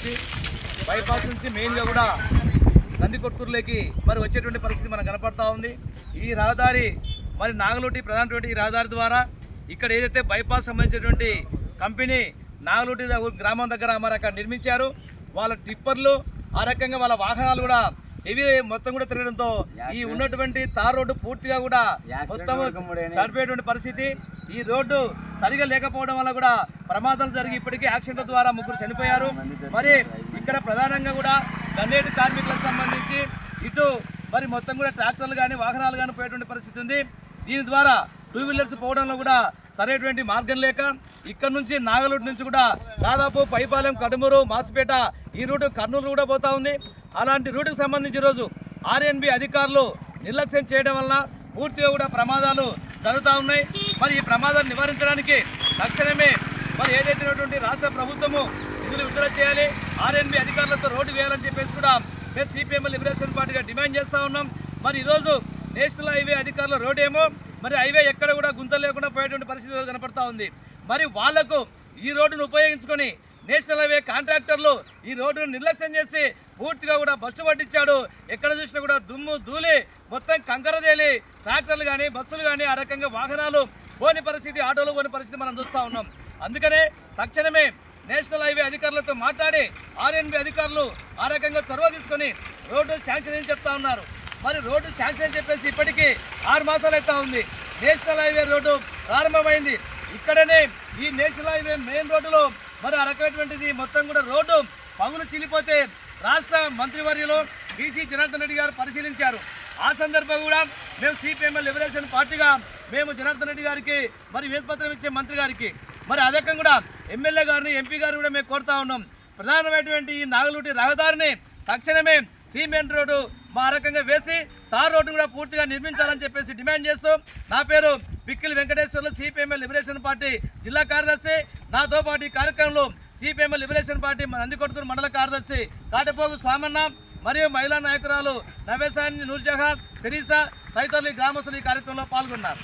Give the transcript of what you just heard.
నుంచి బైపాస్ నుంచి మెయిన్గా కూడా నందికొట్కూరులోకి మరి వచ్చేటువంటి పరిస్థితి మనకు కనపడతా ఉంది. ఈ రహదారి మరి నాగలోటి ప్రధానటువంటి ఈ రహదారి ద్వారా ఇక్కడ ఏదైతే బైపాస్ సంబంధించినటువంటి కంపెనీ నాగలోటి గ్రామం దగ్గర మరి అక్కడ నిర్మించారు. వాళ్ళ టిప్పర్లు ఆ రకంగా వాళ్ళ వాహనాలు కూడా ఇవి మొత్తం కూడా తిరగడంతో ఈ ఉన్నటువంటి తార్ రోడ్డు పూర్తిగా కూడా మొత్తం చనిపోయేటువంటి పరిస్థితి. ఈ రోడ్డు సరిగా లేకపోవడం వల్ల కూడా ప్రమాదాలు జరిగి ఇప్పటికీ యాక్సిడెంట్ల ద్వారా 3 చనిపోయారు. మరి ఇక్కడ ప్రధానంగా కూడా గన్నేటి కార్మికులకు సంబంధించి ఇటు మరి మొత్తం కూడా ట్రాక్టర్లు కానీ వాహనాలు కానీ పోయేటువంటి పరిస్థితి ఉంది. దీని ద్వారా 2 వీలర్స్ పోవడంలో కూడా సరైనటువంటి మార్గం లేక ఇక్కడ నుంచి నాగలూరు నుంచి కూడా దాదాపు పైపాలెం, కడుమూరు, మాసిపేట ఈ రూటు కర్నూలు కూడా పోతా ఉంది. అలాంటి రూటుకు సంబంధించి ఈరోజు ఆర్ఎన్బి అధికారులు నిర్లక్ష్యం చేయడం వలన పూర్తిగా కూడా ప్రమాదాలు జరుగుతూ ఉన్నాయి. మరి ఈ ప్రమాదాలు నివారించడానికి తక్షణమే మరి ఏదైతే రాష్ట్ర ప్రభుత్వము నిధులు విడుదల చేయాలి, ఆర్ఎన్బి అధికారులతో రోడ్డు వేయాలని చెప్పేసి కూడా మేము సిపిఎం లిబరేషన్ పార్టీగా డిమాండ్ చేస్తూ ఉన్నాం. మరి ఈరోజు నేషనల్ హైవే అధికారుల రోడ్ ఏమో మరి హైవే ఎక్కడ కూడా గుంతలు లేకుండా పోయేటువంటి పరిస్థితి కనపడతా ఉంది. మరి వాళ్లకు ఈ రోడ్డును ఉపయోగించుకొని నేషనల్ హైవే కాంట్రాక్టర్లు ఈ రోడ్డును నిర్లక్ష్యం చేసి పూర్తిగా కూడా బస్సు పట్టించాడు. ఎక్కడ చూసినా కూడా దుమ్ము ధూళి మొత్తం కంకరదేలి ట్రాక్టర్లు కానీ బస్సులు కానీ ఆ రకంగా వాహనాలు పోని పరిస్థితి, ఆటోలు పోని పరిస్థితి మనం చూస్తూ ఉన్నాం. అందుకనే తక్షణమే నేషనల్ హైవే అధికారులతో మాట్లాడి ఆర్ఎన్బి అధికారులు ఆ రకంగా చొరవ తీసుకొని రోడ్డు శాంక్షన్ అని చెప్తా ఉన్నారు. మరి రోడ్డు శాంక్షన్ అని చెప్పేసి ఇప్పటికీ 6 మాసాలు అవుతా ఉంది. నేషనల్ హైవే రోడ్డు ప్రారంభమైంది. ఇక్కడనే ఈ నేషనల్ హైవే మెయిన్ రోడ్డులో మరి ఆ రకమైనటువంటిది మొత్తం కూడా రోడ్డు పగులు చిల్లిపోతే రాష్ట్ర మంత్రివర్యులు బీసీ జనార్దన్ రెడ్డి గారు పరిశీలించారు. ఆ సందర్భంగా కూడా మేము సిపిఎం లిబరేషన్ పార్టీగా మేము జనార్దన్ రెడ్డి గారికి మరి వినతిపత్రం ఇచ్చే మంత్రి గారికి మరి అదకం కూడా ఎమ్మెల్యే గారిని, ఎంపీ గారిని కూడా మేము కోరుతా ఉన్నాం. ప్రధానమైనటువంటి ఈ నాగలూటి రహదారిని తక్షణమే సిమెంట్ రోడ్డు మా రకంగా వేసి తార్ రోడ్డు కూడా పూర్తిగా నిర్మించాలని చెప్పేసి డిమాండ్ చేస్తూ, నా పేరు Pikkili Venkateswarlu, CPM liberation party జిల్లా కార్యదర్శి. నాతో పాటు ఈ కార్యక్రమంలో సిపిఎం లిబరేషన్ పార్టీ నందికొట్కూరు మండల కార్యదర్శి కాటపోగు స్వామన్న మరియు మహిళా నాయకురాలు నవేసాని, నూర్జహాన్, శరీసా తదితరులు గ్రామస్తులు ఈ కార్యక్రమంలో పాల్గొన్నారు.